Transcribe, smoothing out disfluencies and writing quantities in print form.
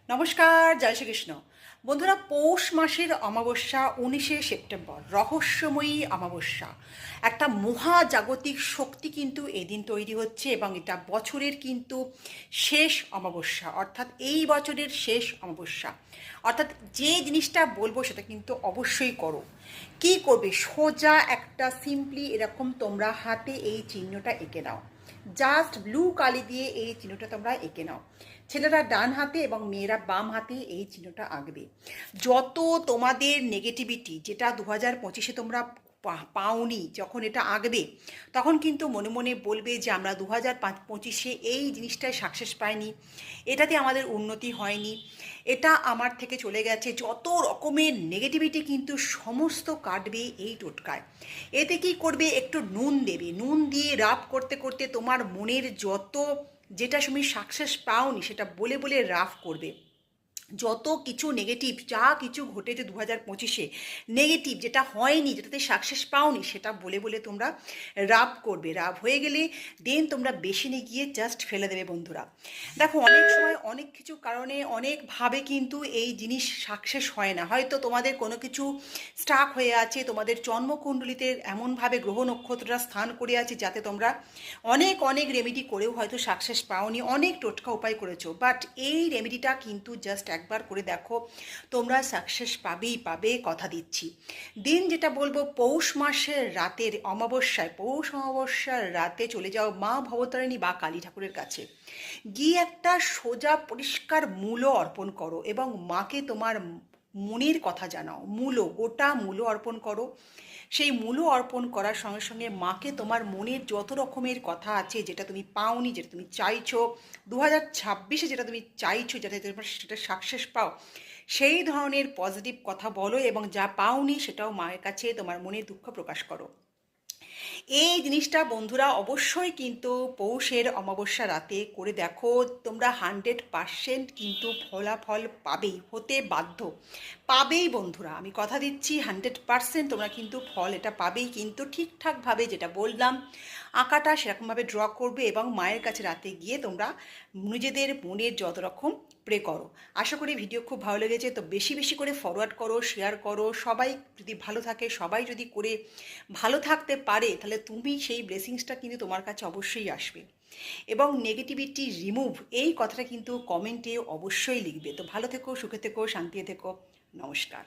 নমস্কার, জয় শ্রীকৃষ্ণ। বন্ধুরা, পৌষ মাসের অমাবস্যা 19শে সেপ্টেম্বর, রহস্যময়ী অমাবস্যা। একটা মহাজাগতিক শক্তি কিন্তু এদিন তৈরি হচ্ছে এবং এটা বছরের কিন্তু শেষ অমাবস্যা, অর্থাৎ এই বছরের শেষ অমাবস্যা। অর্থাৎ যে জিনিসটা বলবো সেটা কিন্তু অবশ্যই করো। কি করবে? সোজা একটা সিম্পলি এরকম তোমরা হাতে এই চিহ্নটা এঁকে নাও। জাস্ট ব্লু কালি দিয়ে এই চিহ্নটা তোমরা এঁকে নাও। ছেলেরা ডান হাতে এবং মেয়েরা বাম হাতে এই চিহ্নটা আঁকবে। যত তোমাদের নেগেটিভিটি, যেটা 2025-এ তোমরা পাওনি, যখন এটা আঁকবে তখন কিন্তু মনে মনে বলবে যে আমরা 2025-এ এই জিনিসটায় সাকসেস পাইনি, এটাতে আমাদের উন্নতি হয়নি, এটা আমার থেকে চলে গেছে। যত রকমের নেগেটিভিটি কিন্তু সমস্ত কাটবে এই টোটকায়। এতে কি করবে? একটু নুন দেবে। নুন দিয়ে রাব করতে করতে তোমার মনের যত, যেটা তুমি সাকসেস পাওনি সেটা বলে বলে রাফ করবে। যত কিছু নেগেটিভ, যা কিছু ঘটেছে 2025-এ নেগেটিভ, যেটা হয়নি, যেটাতে সাকসেস পাওনি, সেটা বলে বলে তোমরা রাব করবে। রাব হয়ে গেলে দেন তোমরা বেসিনে গিয়ে জাস্ট ফেলে দেবে। বন্ধুরা দেখো, অনেক সময় অনেক কিছু কারণে অনেকভাবে কিন্তু এই জিনিস সাকসেস হয় না। হয়তো তোমাদের কোনো কিছু স্টাক হয়ে আছে, তোমাদের জন্মকুণ্ডলিতে এমনভাবে গ্রহ নক্ষত্ররা স্থান করে আছে যাতে তোমরা অনেক অনেক রেমেডি করেও হয়তো সাকসেস পাওনি, অনেক টোটকা উপায় করেছো, বাট এই রেমেডিটা কিন্তু জাস্ট একবার করে দেখো, তোমরা সাকসেস পাবেই পাবে, কথা দিচ্ছি। দিন যেটা বলবো, পৌষ মাসের রাতের অমাবস্যায়, পৌষ অমাবস্যার রাতে চলে যাও মা ভবতারিণী বা কালী ঠাকুরের কাছে, গিয়ে একটা সোজা পরিষ্কার মূলো অর্পণ করো এবং মাকে তোমার মনের কথা জানাও। মূলো, গোটা মূলো অর্পণ করো। সেই মূলো অর্পণ করার সঙ্গে সঙ্গে মাকে তোমার মনের যত রকমের কথা আছে, যেটা তুমি পাওনি, যেটা তুমি চাইছো 2026-এ, যেটা তুমি চাইছো যাতে তোমার সেটা সাকসেস পাও, সেই ধরনের পজিটিভ কথা বলো এবং যা পাওনি সেটাও মায়ের কাছে তোমার মনের দুঃখ প্রকাশ করো। এই জিনিসটা বন্ধুরা অবশ্যই কিন্তু পৌষের অমাবস্যা রাতে করে দেখো, তোমরা 100% কিন্তু ফলাফল পাবেই, হতে বাধ্য, পাবেই বন্ধুরা। আমি কথা দিচ্ছি 100% তোমরা কিন্তু ফল এটা পাবেই। কিন্তু ঠিকঠাকভাবে যেটা বললাম, আঁকাটা সেরকমভাবে ড্র করবে এবং মায়ের কাছে রাতে গিয়ে তোমরা নিজেদের মনের যত রকম প্রে করো। আশা করি ভিডিও খুব ভালো লেগেছে, তো বেশি বেশি করে ফরওয়ার্ড করো, শেয়ার করো। সবাই যদি ভালো থাকে, সবাই যদি করে ভালো থাকতে পারে, তাহলে তুমি সেই ব্লেসিংসটা কিন্তু তোমার কাছে অবশ্যই আসবে। এবং নেগেটিভিটি রিমুভ, এই কথাটা কিন্তু কমেন্টে অবশ্যই লিখবে। তো ভালো থেকো, সুখে থেকো, শান্তিতে থেকো। নমস্কার।